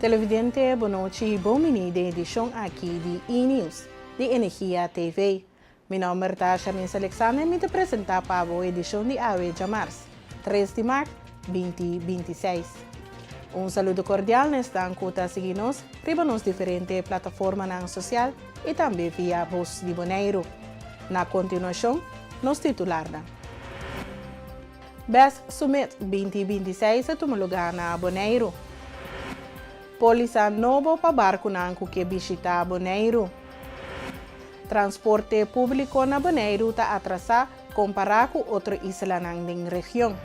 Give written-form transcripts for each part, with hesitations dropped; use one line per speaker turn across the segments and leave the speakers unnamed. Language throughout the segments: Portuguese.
Televidente, boa noite e bom menino de edição aqui de E-News, de Energia TV. Meu nome é Charmin Alexander e me apresentar para a edição de AWE de março, 3 de março, 2026. Saludo cordial nesta encuta seguir-nos, riba nos diferentes plataformas sociais e também via Voz de Bonaire. Na continuação, nos titularna. BES Summit 2026 toma lugar na Bonaire. Polícia novo para barco nanco que visita Bonaire. Transporte público na Bonaire está atrasado comparado com outras islas na região.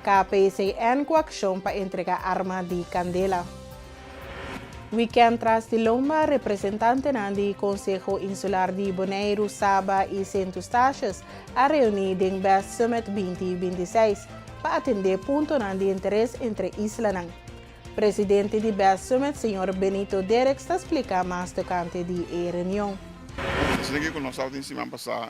KPCN com ação para entregar arma de candela. Weekend tras de Lomba, representante do Conselho Insular de Bonaire, Saba e Centros Taxas a reunir em BES Summit 2026 para atender pontos de interesse entre islas. Presidente de BES Summit, Sr. Benito Derek, está explicando mais tocante de reunião.
Aqui que nós estamos em cima passar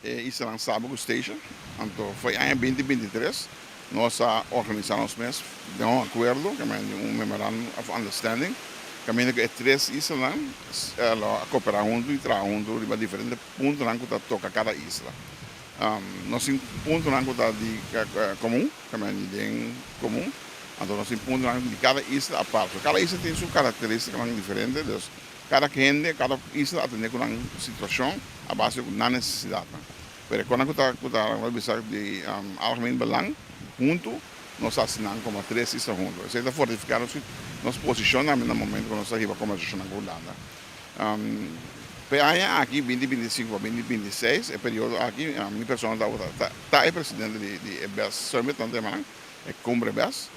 Isla Saba Station, então foi em 2023 nós organizamos mês de acordo, que é memorandum of understanding, que é três islas cooperar junto e trabalhar junto de diferentes pontos que toca cada isla. Nós temos pontos de comum, que é de comum. Então, nós temos pontos de cada isla a parte. Cada isla tem sua característica diferente. Então, cada gente, cada isla atende com uma situação a base de uma necessidade. Mas quando nós estamos de algemeen belang, junto, nós assinamos como três islas juntos. Isso é fortificar nossa posição no momento que nós estamos a conversação com a Holanda. Aqui, 2025 a 2026, é período aqui, a minha pessoa está presidente de BES Summit, é Cumbre BES.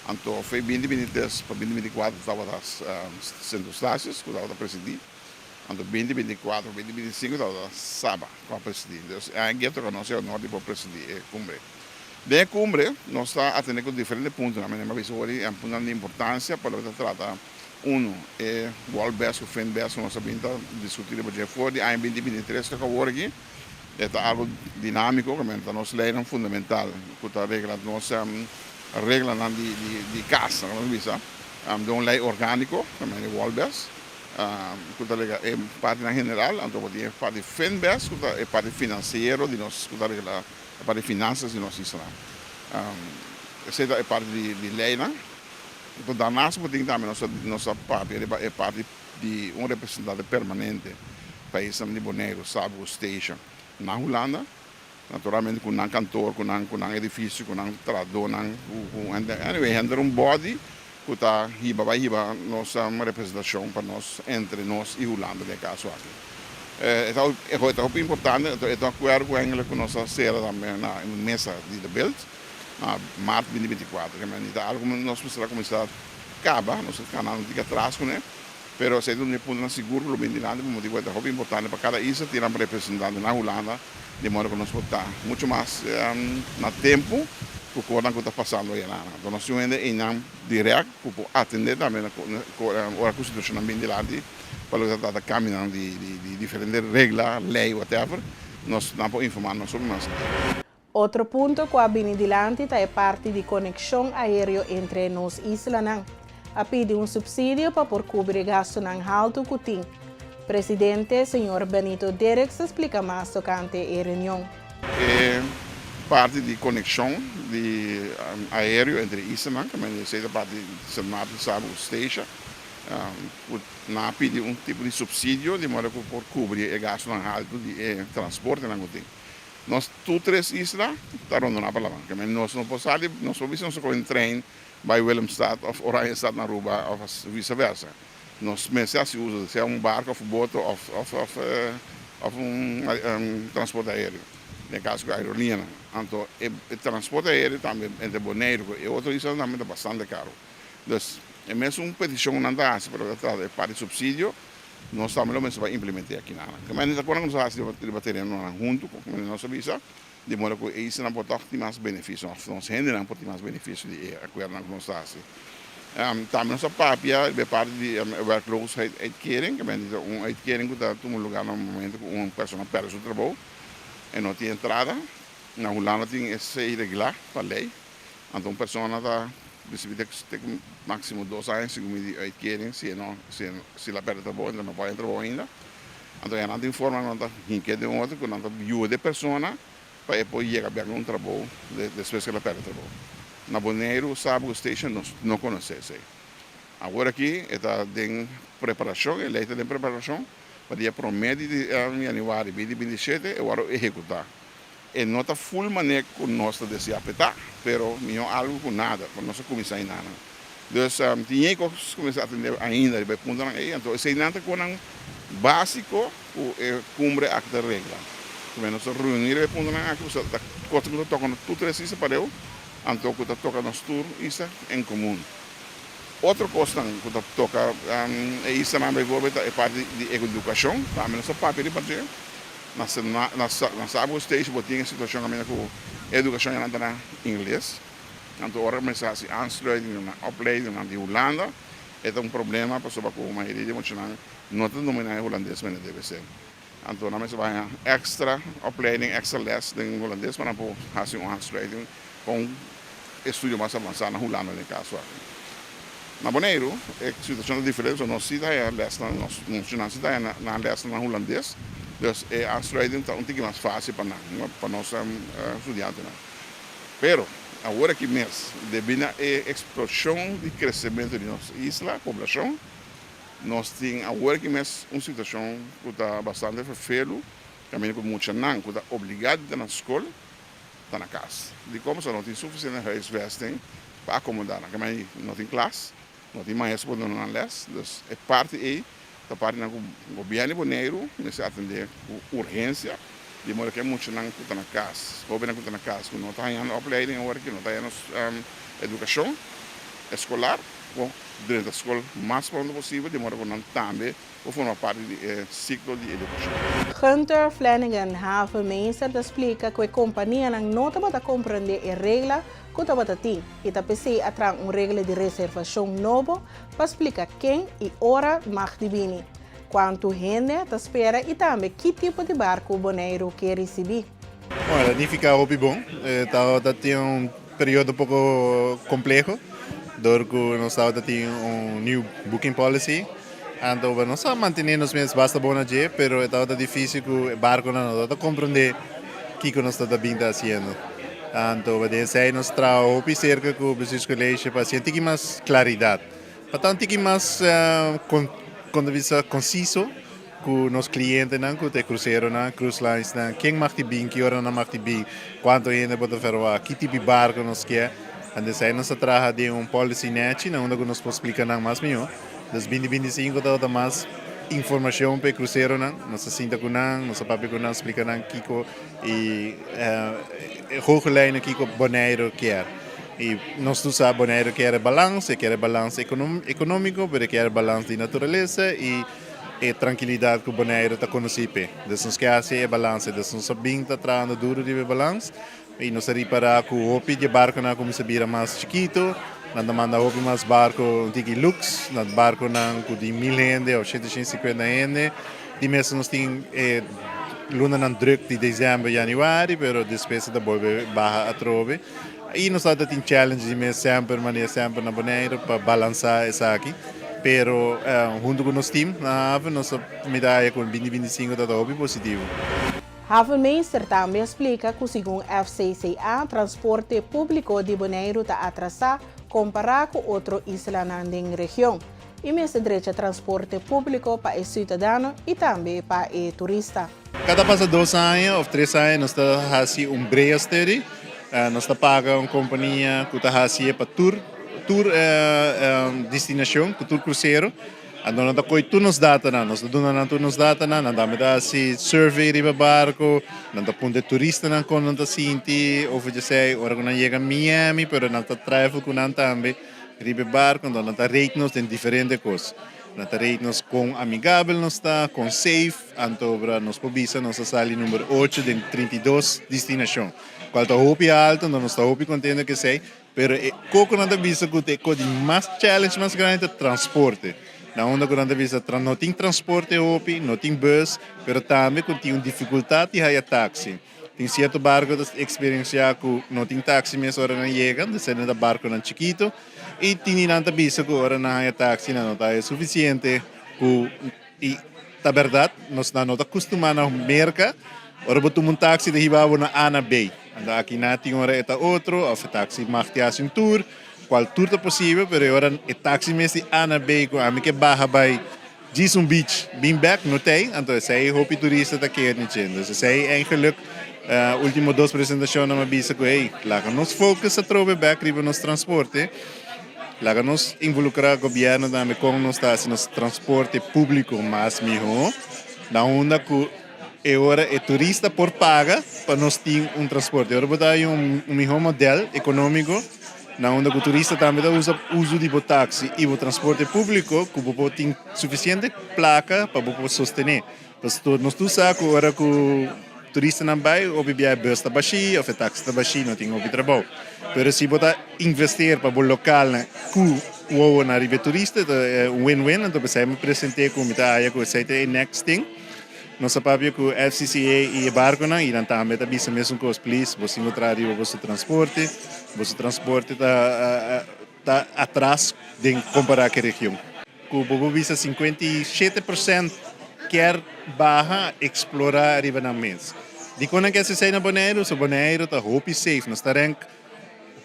Então, foi 2023 para 2024 estava das Centros Taxas, que estava presidindo. Então, 2024 para 2025 estava Saba, para presidir. Então, aqui eu nós é o norte para presidir a Cumbre. Da Cumbre, nós estamos atendendo com diferentes pontos. A minha visão é um ponto de importância para tratar. É o World Best, o FEN Best, nós estamos discutindo para fora. Em 2023 está aqui. É algo dinâmico, que nós leem fundamental, que está regra regla de casa, de uma lei orgânica, também é Walbers, que é parte general, então é parte FENBES, que é parte financeira de nós, que é parte de finanças de nós Israel. Essa é parte de lei, né? Então, nós também nossa parte é parte de um representante permanente para isso de Bonaire, Saba Station, na Holanda. Naturalmente com um cantor, com um edifício, com um tradutor, anyway, body que está riba nossa representação para nós, entre nós e Holanda, no caso aqui. É muito importante, estou acordo com ela que nós será também na mesa de Bild, março 2024, que é algo que nós precisamos começar a acabar, nosso canal de atrás, né? Pero se não é ponto seguro, o bem de nada, como digo, é muito importante para cada isla ter um representante na Holanda, de modo que nós podemos estar muito mais no tempo que o que está passando aí lá. Então, nós temos em direto para atender também a Constituição bem de lá, para estar caminhando de diferentes regras, lei, whatever, nós não podemos informar sobre nós.
Outro ponto que a Benidilante é parte de conexão aérea entre nós islas. A pedir subsídio para por cobrir gasto ng alto kuting. Presidente, Sr. Benito Derek, explica mais tocante a reunião.
É parte de conexão de aéreo entre islas, que é parte de Saba Station, na pedir tipo de subsídio de modo que por cobrir o gasto ng alto de transporte ng kuting. Nós, três islas, estamos na palavra. Nós não podemos, nós podemos com trem by Willemstad of Oranjestad na Aruba ou vice-versa. Nós começamos a usar se é barco ou bote ou transporte aéreo, no caso da aerolínea. Então, o transporte aéreo também entre Bonaire e outras islas também é bastante caro. Então, é mesmo uma petição na DAS para parte de subsídio, nós também vamos implementar aqui. Mas quando nós vamos debater junto com a nossa visa, de modo que isso não pode ter mais benefícios, nós ainda não pode ter mais benefícios de acordo com nós fazemos. Também nossa papia é parte de werkloosheidsuitkering, uma uitkering que está em lugar no momento que uma pessoa perde seu trabalho e não tem entrada. Na Holanda tem esse irregular para a lei, então uma pessoa está Dus we tekenen maximum 2 anos, segundo die uitkering, se la perde trabalho, então não vai trabalhar ainda. Então, eu não tenho forma, não está quem de outro, que não está ajuda a pessoa, para depois chegar a um trabalho, depois que ela perde trabalho. Na Bonaire, Sábado Station, não conhece isso. Agora aqui, está em preparação, ele está em preparação, para dia promete de janeiro de 2027, eu vou executar. E não está full maneira com nós de apertar, mas não algo com nada, para nós começar ainda. Então, tinha que começar a atender ainda, vai pontuar aí, então, esse ainda com um básico, cumpre a regra. Então, nós reunir e pontuar aqui, coisa que toca no tudo isso para eu, então, que toca nos turnos, isso em comum. Outra coisa que toca, isso também é parte de educação, também nós papel para dizer. Na Sábado Station, tinha a situação com a educação em inglês. Então, a organização aansluiting na opleiding na Holanda é problema para a maioria emocional não te dominar holandês, mas deve ser. Então, nós vamos extra opleiding, extra les em holandês para fazer aansluiting com estudo mais avançado na Holanda, no caso. Na Bonaire, a situação é diferente, nós não na les na holandês. Dus a aansluiting está mais fácil para nós estudantes. Pero, agora que mês, devido à explosão de crescimento de nossa isla, população, nós temos agora que mês uma situação que está bastante feio, também com muita não, que está obrigado a estar na escola, está na casa. De como se não tem suficiente huisvesting para acomodar, também não tem classe, não tem mais para dar na les, dus é parte aí. Da parte do governo Bonaire, nesse atender com urgência, de modo que muitos não estão na casa, o governo está na casa, que não está em opleiding, agora que não está em educação escolar, ou dentro da escola mais pronto possível, de modo que não também forma parte do ciclo de educação.
Hunter Flanagan, havenmeester, explica que a companhia não está compreender a regra que está batendo e está pensando atrás uma regra de reservação nova para explicar quem e hora mag vir. Quanto gente está espera e também que tipo de barco o Bonaire quer receber.
Olha, nem fica bom. Está tem período pouco complexo, porque nós temos new booking policy. Então, nós estamos mantendo os mesmos basta bom dia, mas está difícil que o barco não está compreender o que nós estamos fazendo. Então, nós trabalhamos cerca com o business college para ter mais claridade, para ter mais vista conciso com os clientes, com os cruceiros, cruise lines, quem mag vir, que hora não mag vir, quanto gente pode fazer, que tipo de barco nós quer. Então, nós trabalhamos policy net, onde nós podemos explicar mais melhor. Dus 2025 está mais informação para o cruzeiro, nós sinta com nós papi com nós explica Kiko e hoge lijnen Kiko Bonaire quer. E nós tu sabe Bonaire quer balance econômico, mas quer balance de natureza e tranquilidade que Bonaire está conhecido. Dus nós quer ser balance, dus nós sabemos está trabalhando duro de balance e nós reparar que o hopi de barco na como se vira mais chiquito. Nós mandamos mais barco um lux, nós barco de 1000 gente ou 150 gente. De mês nós temos luna na druk de dezembro e januário, mas depois da bolsa barra a trove. E nós temos challenge de mês sempre na Bonaire para balançar isso aqui. Pero junto com nós time na ave nós medalha com 2025 está positivo.
Havenmeester também explica que, segundo FCCA, transporte público de Bonaire está atrasado comparado com outras islas na região. E mesmo direito a transporte público para os cidadãos e também para os turistas.
Cada passa 2 anos ou 3 anos, nós estamos fazendo breia study. Nós estamos pagando uma companhia que está fazendo para tour destinação, tour cruzeiro. Então, nós temos data, nós temos data, nós temos survey de barco, nós temos turista quando nós sinti, ou já sei, agora nós chegamos a Miami, mas nós travel com nós também, de barco, então nós ratemos em diferentes coisas. Nós ratemos com amigável, com safe, então nós podemos sair número 8 de 32 destinação. Qual está hopi alto, nós estamos hopi contente que sei, mas o nós vimos que o mais challenge mais grande é transporte. Na onda que nós vimos, não tem transporte hopi, não tem bus, mas também tem dificuldade de ir táxi. Tem certo barco que experiencia que não tem táxi mesmo hora não chega, descendo da barco não chiquito, e tem tanta bisa que hora não é táxi não está suficiente, e na verdade nós não estamos acostumados a merca, ora botar um táxi de riba na A na B, anda aqui na tem hora eta outro, ou o táxi marca um tour, qual tour é possível, mas ora o táxi mesmo A na B, com a minha barra vai Jason Beach, bem back, não tem, então sei hope turista está querendo, então sei eigenlijk último 2 apresentações na bisa que hey, lá nos focus a trobe back riba nos transporte, lá nos involucrar o governo também com nos está assim nos transporte público mais melhor, na onda que agora é turista por paga para nós ter transporte, agora botar melhor modelo econômico na onda que o turista também usa uso de táxi e o transporte público que o tem suficiente placa para o sostener, mas nós tu sabe agora que o turista não vai ou bebia a bus está baixinho ou o táxi está baixinho não tem o trabalho, mas se botar investir para o local que o na riba turista é win-win, então eu me apresentei com a área que é next thing. Nós sabemos que o FCCA e o barco não irão também também a mesma coisa, please, você encontrar o vosso transporte está atrás de comparar com a região. O Bobo visa 57% quer barra explorar a riba na mês. De quando que se sai na Bonaire, o Bonaire está hope safe, nós estamos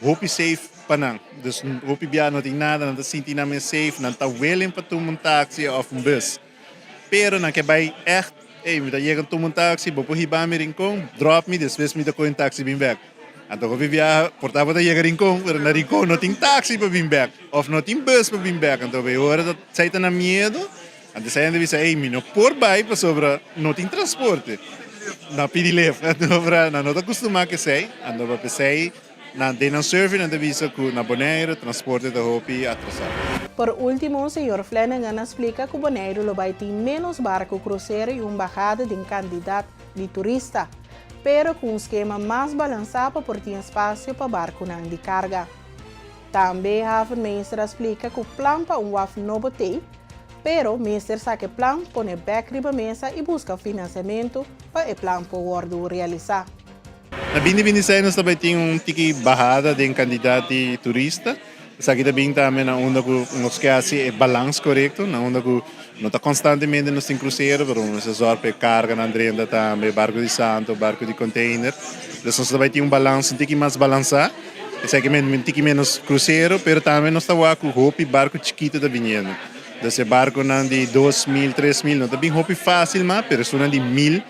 hope safe para não, então hope bia não tem nada, não está sentindo mais safe, não está willing para tomar táxi ou bus, pero não que vai echt me chega a um táxi, vou para o me Rincón, drop me, depois me dá com um táxi bem back. Então eu vivia, portava de chegar a Rincón, mas na Rincón não tem táxi para vir back, ou não tem bus para vir back. Então eu agora sai na medo, então sai ainda diz, me não por baixo para sobre, não tem transporte, não pedi leve, então não está acostumado que sei, então eu pensei, na de surfing, na visa que na Bonaire, transporte da Hopi atrasado.
Por último, o Sr. Flanagan explica que o Bonaire lo vai ter menos barco cruzeiro e bajada de quantidade de turista, pero com um esquema mais balançado para ter espaço para barco de carga. Também a ministra explica que o plano para WAF novo tem, pero o ministro sabe que o plano põe back riba mesa e busca financiamento para o plano poder realizar.
Na 2026 nós também temos tiki bajada de quantidade de turista. Aqui também na onda que nós queremos é balanço correto, na onda que não está constantemente nos cruzeiro, pero nós sorte carga na Andrenda também, barco de santo, barco de container. Então nós também temos balanço, tiki mais balançar. Exatamente, tiki menos cruzeiro, pero também nós estamos com hopi barco chiquito da vinhendo. Esse barco não de 2.000, 3.000, não está bem hopi fácil, mas pero são de 1.000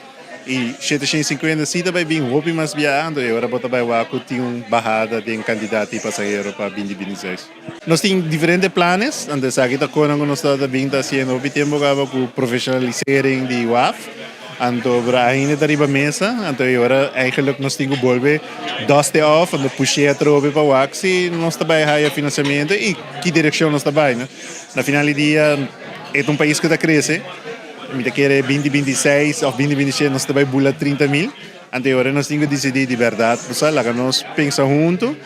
e 750 se também bem hopi mais viajando e agora bota vai lá que tem uma barrada de quantidade de passageiros para 2026. Nós temos diferentes planos, antes aqui está com nós está bem fazendo hopi tempo com profissionalizering de WAF, então ainda está riba mesa, então agora eigenlijk nós temos que volver dust off, então puxar a tropa para WAF se nós também há financiamento e que direção nós também, né? Na final do dia é país que está crescendo. Me quer 2026 ou 2026 nós também bula 30.000. Então agora nós temos que decidir de verdade, pessoal, lá nós pensamos junto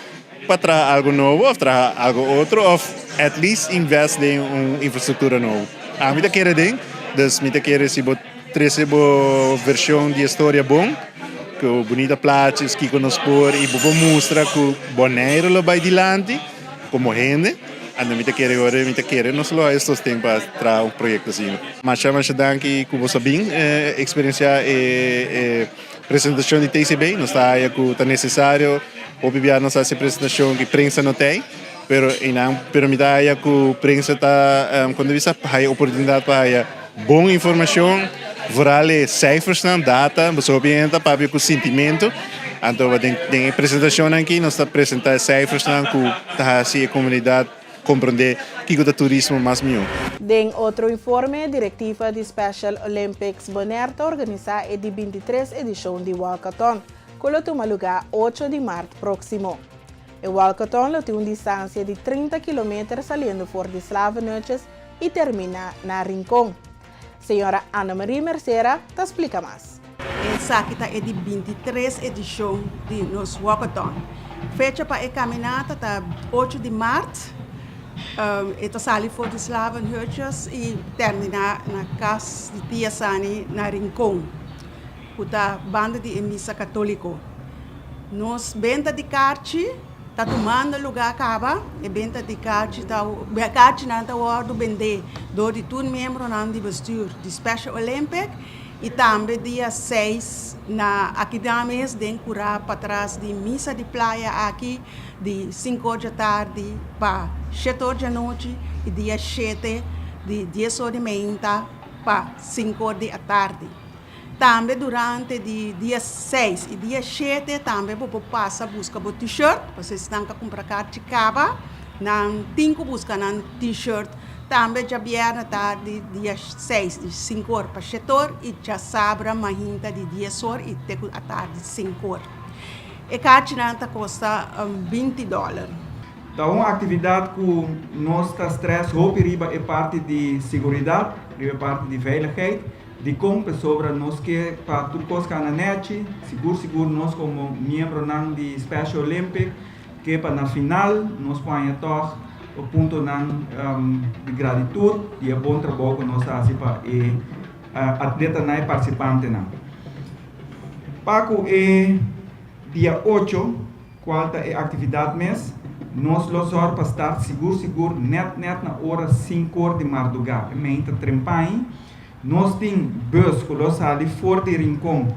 para trazer algo novo, ou trazer algo outro, ou at least investir em uma infraestrutura nova. A mim quer den, dus me quer se trazer uma versão de história bom, que bonita platos que conosco por e vou mostrar que o Bonaire lo vai dilante como gente. Ando me quer não só estes tempos para trazer projeto assim. Mas danke que você bem experiência e apresentação de TCB, não está aí que está necessário. Obviamente não essa apresentação que prensa não tem, pero me dá aí que a prensa está quando visa a oportunidade para boa informação, valer cijfers, data, você obviamente para ver o sentimento. Então tem apresentação aqui, nós está apresentar cijfers que está assim a comunidade compreender que o turismo mais melhor.
Em outro informe, a diretiva de Special Olympics Bonaire organiza a 23 edição de Walkathon, que toma lugar 8 de março próximo. O Walkathon tem uma distância de 30 km saindo fora de Slavenutjes e termina na Rincón. Senhora Ana Maria Mercera te explica mais.
Essa aqui é de 23 edição de nos Walkathon. Fecha para a caminhada está 8 de março. Ito sali for de Slavenhutjes e terminar na casa de Tia Sani na Rincón. kuta banda de missa católico. Nos venda de karte, tá tomando lugar acaba, e venda de karte não tá hora do vender, do de todo membro não de bestuur, de Special Olympic, e também dia 6 na aqui da mês de curar para trás de missa de praia aqui de 5 da tarde para 7 da noite e dia 7 de 10 horas de manhã para 5 da tarde. Também durante de dia 6 e dia 7 também vou passar busca o t-shirt, vocês estão a comprar carta cava, não tem que buscar um t-shirt. Também já vieram na tarde dia 6 de 5 horas para 7 horas e já sabra mahinta de 10 horas e até a tarde de 5 horas. E carta não custa $20.
Então, uma atividade que nós estamos hoop riba é parte de segurança, é parte de veiligheid, de como sobre nós que para tudo coisa na net, seguro nós como membro de Special Olympic, que para na final nós podemos toch o ponto de gratitude e o bom trabalho que nós fazemos para atleta e participante. Paco é dia 8, qual é a atividade mês. Nós losor para estar seguro net na hora 5 horas de madrugada. Meita trempai. Nós temos bus que nós ali fora de rincão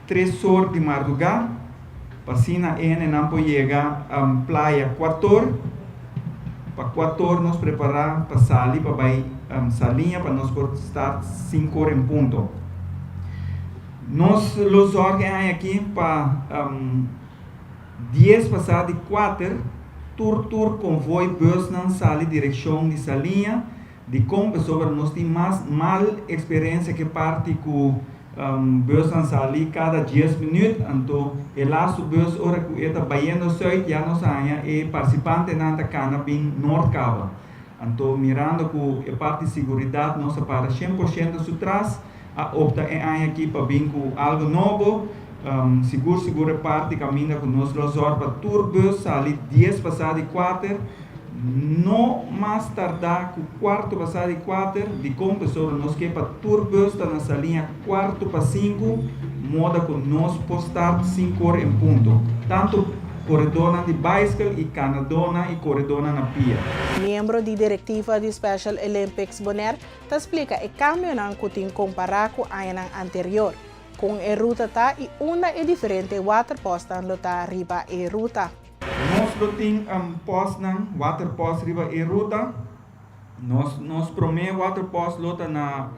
3 horas de madrugada. Para assim não pode chegar a praia 4 horas. Para 4 horas nós preparar para sair para salinha para nós estar 5 horas em ponto. Nós losor que aqui para 10 passar de 4 tour convoy bus não sai direção de salinha de como sobre nós tem mais mal experiência que parte com bus não sai cada 10 minutos então e lá o bus hora que está baiano soi já nós ainda e participante nanta cana bem norcava então mirando com a parte de segurança nós para 100% do trás a opta é aqui para bem com algo novo. Seguro parte caminha com nós losor para turbus ali 10 passar de 4 não mais tardar com quarto passar de 4 de como pessoa nós que para turbus está na salinha quarto para 5 moda com nós postar 5 horas em ponto tanto corredora de bicycle e canadona e corredora na pia.
Membro da diretiva do Special Olympics Bonaire te explica o cambio não que tem comparado com o ano anterior. Com a ruta tá e uma é diferente water post lo tá riba e ruta.
Nós temos post water post riba e ruta. Nós primeiro water post lota na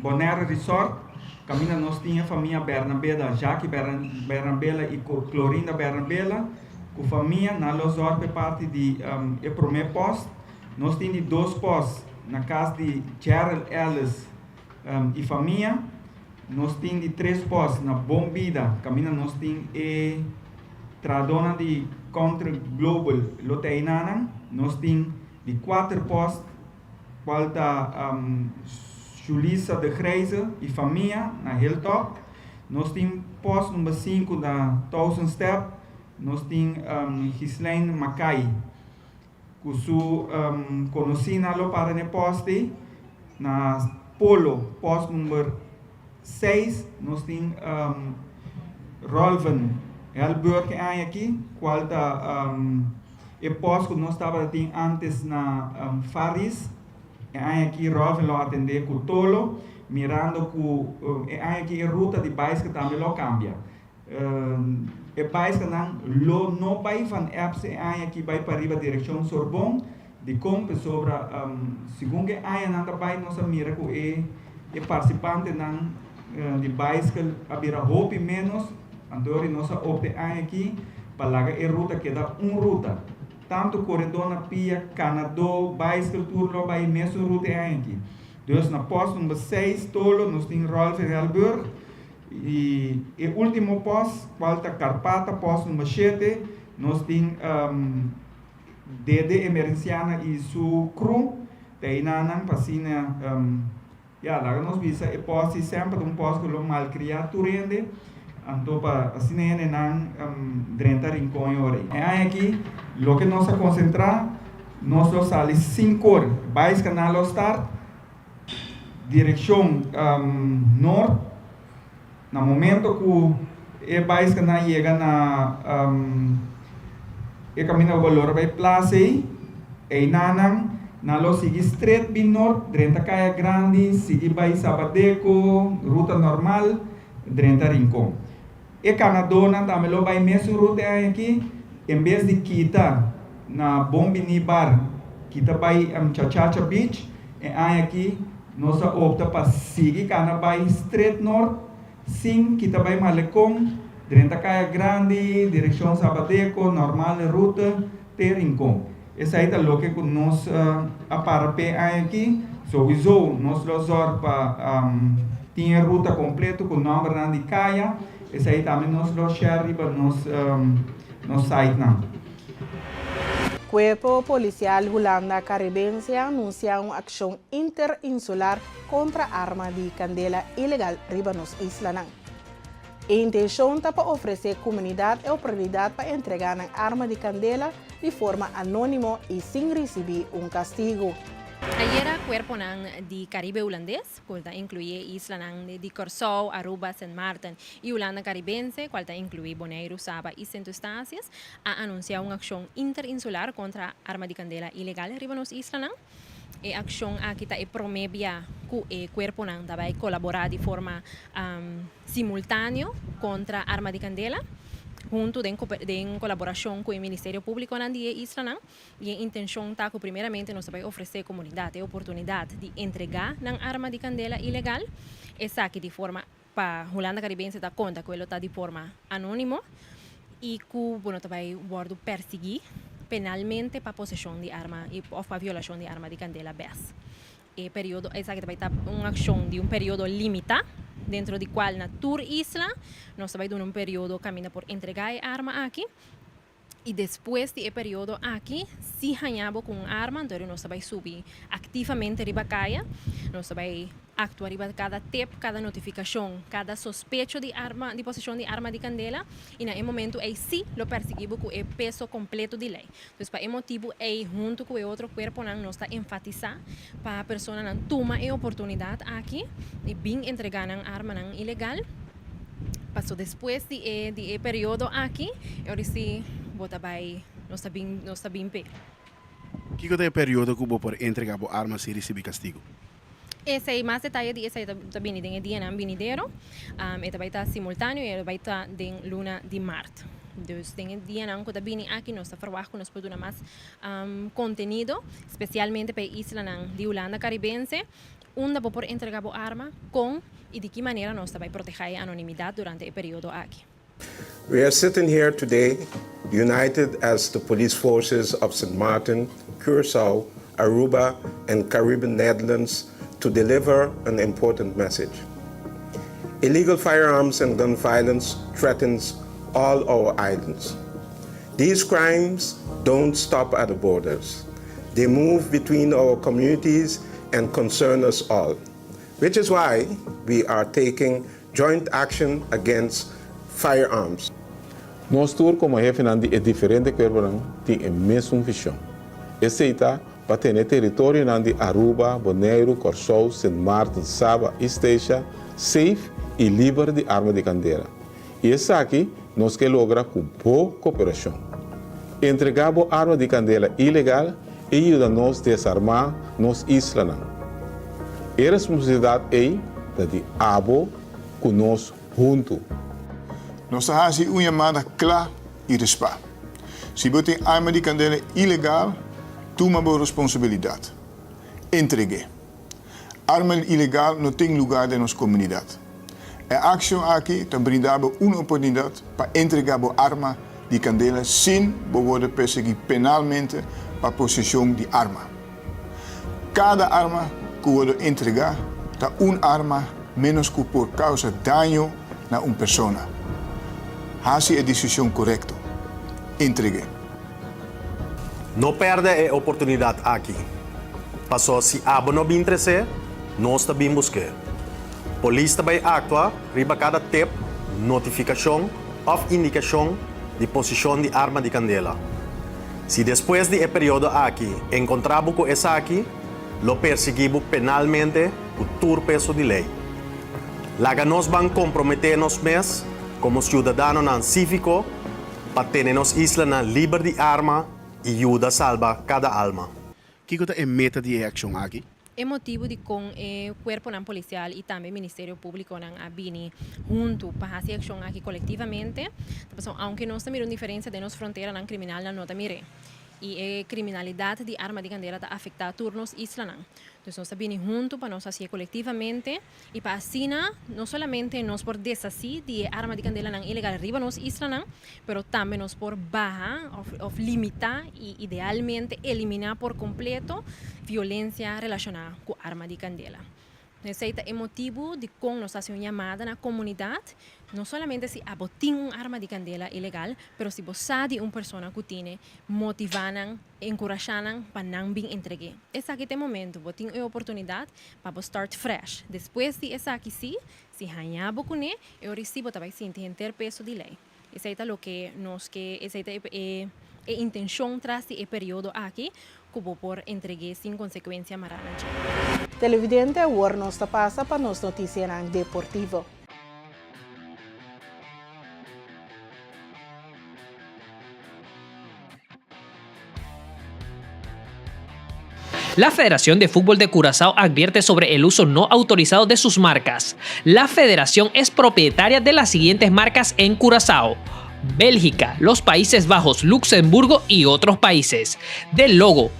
Bonaire Resort. Camina nós tinha família Bernabela, Jacques Bernabela e Clorinda Bernabela. Com família na Losor por parte de o primeiro post. Nós temos 2 postos na casa de Gerald Ellis e família. Nós temos 3 postos na Bombida, caminha nós temos tradona de Country Global Lotainana, nós temos 4 postos, qual está Julissa de Greize e família na Hilltop, nós temos posto número 5 na Thousand Step, nós temos Ghislaine Mackay, que su conhecida para o poste, na Polo, posto número 6, nós temos Rolven Helburg aqui, qual está o posto que nós estávamos antes na Faris, aqui Rolven lo atender com Tolo, mirando com aqui a ruta de bicycle também lo cambia. O bicycle não vai van Epse aqui vai para a direção Sorbonne, de como sobre segundo que não vai nós mira com o participante de bicycle abrir hope menos então nós opte aqui para a ruta que dá ruta tanto corredor na pia Canadá bicycle tour lo vai mesmo ruta aqui então na posto número 6 tolo nós temos Rolf Helburg e o último posto qual está Carpata posto número 7 nós temos DD Emergenciana e su crew tem na passina lá nós visa e posse sempre posto que mal criado rende então para assim não drenta rincão hora aqui lo que nós concentrar nós lo sale 5 horas vais canal start direção norte no momento que o país que não chega na caminho valor vai place e nanang na lo sigue straight bin norte drenta Caia Grande sigue vai Sabadeco ruta normal drenta Rincón e Canadona também lo vai mesmo ruta aqui em vez de Kita na Bombini Bar kita vai Chachacha Beach e aqui nós opta para seguir cana vai straight norte sim kita vai Malecón drenta Caia Grande direção Sabadeco normal ruta te Rincón. Essa aí é o que nós aparapé aqui, sowieso nós losor para ter ruta completa com nome de Caia, essa aí também nós lo share para nos site não.
Cuerpo Policial Holanda Caribense anuncia uma ação interinsular contra a arma de candela ilegal riba nos islas. A intenção é para oferecer à comunidade a oportunidade para entregar a arma de candela de forma anónima e sem receber castigo.
Ayer a cuerpo de Caribe holandês, cual incluye isla de Curaçao, Aruba, Saint Martin y Holanda Caribense, cual incluye Bonaire, Saba y Saint Eustatius, ha anunciado una acción interinsular contra arma de candela ilegal arriba nos isla. E ação aqui está promebia que o corpo vai colaborar de forma simultânea contra a arma de candela, junto em colaboração com o Ministério Público na isla. E a intenção está que, primeiramente, nós vamos oferecer à comunidade a oportunidade de entregar a arma de candela ilegal. Essa aqui de forma para Holanda Caribense dá conta que ela está de forma anônima e que vai perseguir penalmente para possessão de arma ou para violação de arma de candela BES. E período, essa vai estar uma ação de período limitado, dentro do qual na tour isla, nós vamos dar período caminho por entregar a arma aqui. E depois do período aqui, se ganhamos com a arma, então nós vamos subir ativamente riba caia, nós vamos actuar riba cada tip, cada notificação, cada sospecho de arma, de possessão de arma de candela, e no momento aí sim, lo perseguimos com o peso completo de lei. Então, para esse motivo, aí junto com o outro corpo, nós está enfatizar para a pessoa não toma a oportunidade aqui de bem entregar a arma ilegal. Passou depois de período aqui, eu disse bota vai nós está bem pé.
Que é o período que você pode entregar a arma se receber castigo?
Esse é mais detalhe de esse também tem dia não vinideiro, ele vai estar simultâneo e ele vai estar em luna de março. Então tem dia não que também aqui nós está trabalhando nós podemos mais conteúdo, especialmente para a isla de Holanda Caribense, onde você pode entregar a arma com e de que maneira nós vai proteger a anonimidade durante o período aqui.
We are sitting here today, united as the police forces of St. Martin, Curaçao, Aruba, and Caribbean Netherlands to deliver an important message. Illegal firearms and gun violence threatens all our islands. These crimes don't stop at the borders. They move between our communities and concern us all, which is why we are taking joint action against firearms.
Nós tour como jefe é diferente que o tem a mesma visão. Essa para ter território de Aruba, Bonaire, Curaçao, Saint Martin, Saba e Esteja safe e livre de arma de candela. E essa aqui nós que logra com boa cooperação. Entregar a arma de candela ilegal e ajuda nós a desarmar nos islas. A responsabilidade é de abo conosco junto.
Nós fazemos uma chamada clara e respeito. Se você tem arma de candela ilegal, toma a responsabilidade. Entregue. Arma ilegal não tem lugar na nossa comunidade. A ação aqui também dá uma oportunidade para entregar a arma de candela sem poder perseguir penalmente para possessão de arma. Cada arma que você entregar é uma arma menos que por causa de dano a uma pessoa. Hace a decisão correta. Entregue.
Não perde a oportunidade aqui. Passou se abo não bem interesse, nós também busque. Polícia vai actuar riba cada tip, notificação ou indicação de posição de arma de candela. Se depois de período aqui encontramos com essa aqui, lo perseguimos penalmente por todo peso de lei. Laga nos van comprometernos mes como ciudadanos nan cívico para tenernos isla na libre de arma y ayuda salva cada alma.
Kiko ta é meta de ação aqui?
É motivo de com o Corpo Policial e também o Ministério Público a Bini junto para fazer ação aqui coletivamente. Então, aunque nós temos uma diferença de nossa fronteira na criminal, não também e a criminalidade de arma de candela está afetando turnos isla. Então, nós estamos juntos para nós fazer coletivamente e para assim, não somente nós por desasir de arma de candela ilegal arriba nos isla, mas também nós por bajar ou limitar e idealmente eliminar por completo violência relacionada com arma de candela. Esse é o motivo de como nós fazemos chamada na comunidade, não somente se abotim arma de candela ilegal, mas se você de uma pessoa que tem motivam, encorajam para não bem entregar. Esse aqui é o momento, você tem a oportunidade para start fresh. Depois de esse aqui se ganhar com ele, eu recebo também sentir peso de lei. Esse é o que nós que esse é a intenção tras o período aqui, como por entregar sem consequência marana.
Televidente, agora nós passa para nos notícias deportivo.
La Federación de Fútbol de Curazao advierte sobre el uso no autorizado de sus marcas. La federación es propietaria de las siguientes marcas en Curazao: Bélgica, los Países Bajos, Luxemburgo y otros países. Del logo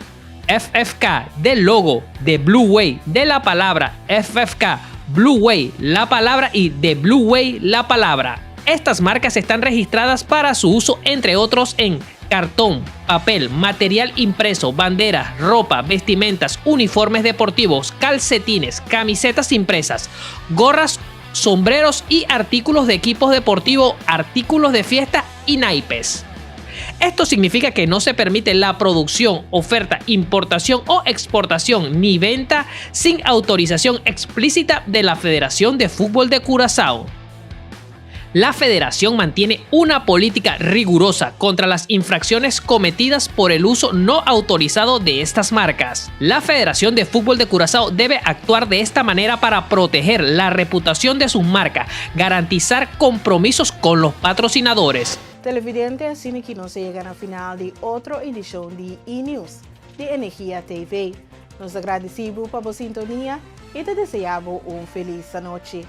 FFK, del logo de Blue Way, de la palabra FFK, Blue Way, la palabra y de Blue Way, la palabra. Estas marcas están registradas para su uso, entre otros, en cartón, papel, material impreso, banderas, ropa, vestimentas, uniformes deportivos, calcetines, camisetas impresas, gorras, sombreros y artículos de equipos deportivos, artículos de fiesta y naipes. Esto significa que no se permite la producción, oferta, importación o exportación ni venta sin autorización explícita de la Federación de Fútbol de Curazao. La federación mantiene una política rigurosa contra las infracciones cometidas por el uso no autorizado de estas marcas. La Federación de Fútbol de Curazao debe actuar de esta manera para proteger la reputación de sus marcas, garantizar compromisos con los patrocinadores.
Televidente, así que nos llegan al final de otra edición de E-News de Energía TV. Nos agradecemos por su sintonía y te deseamos una feliz noche.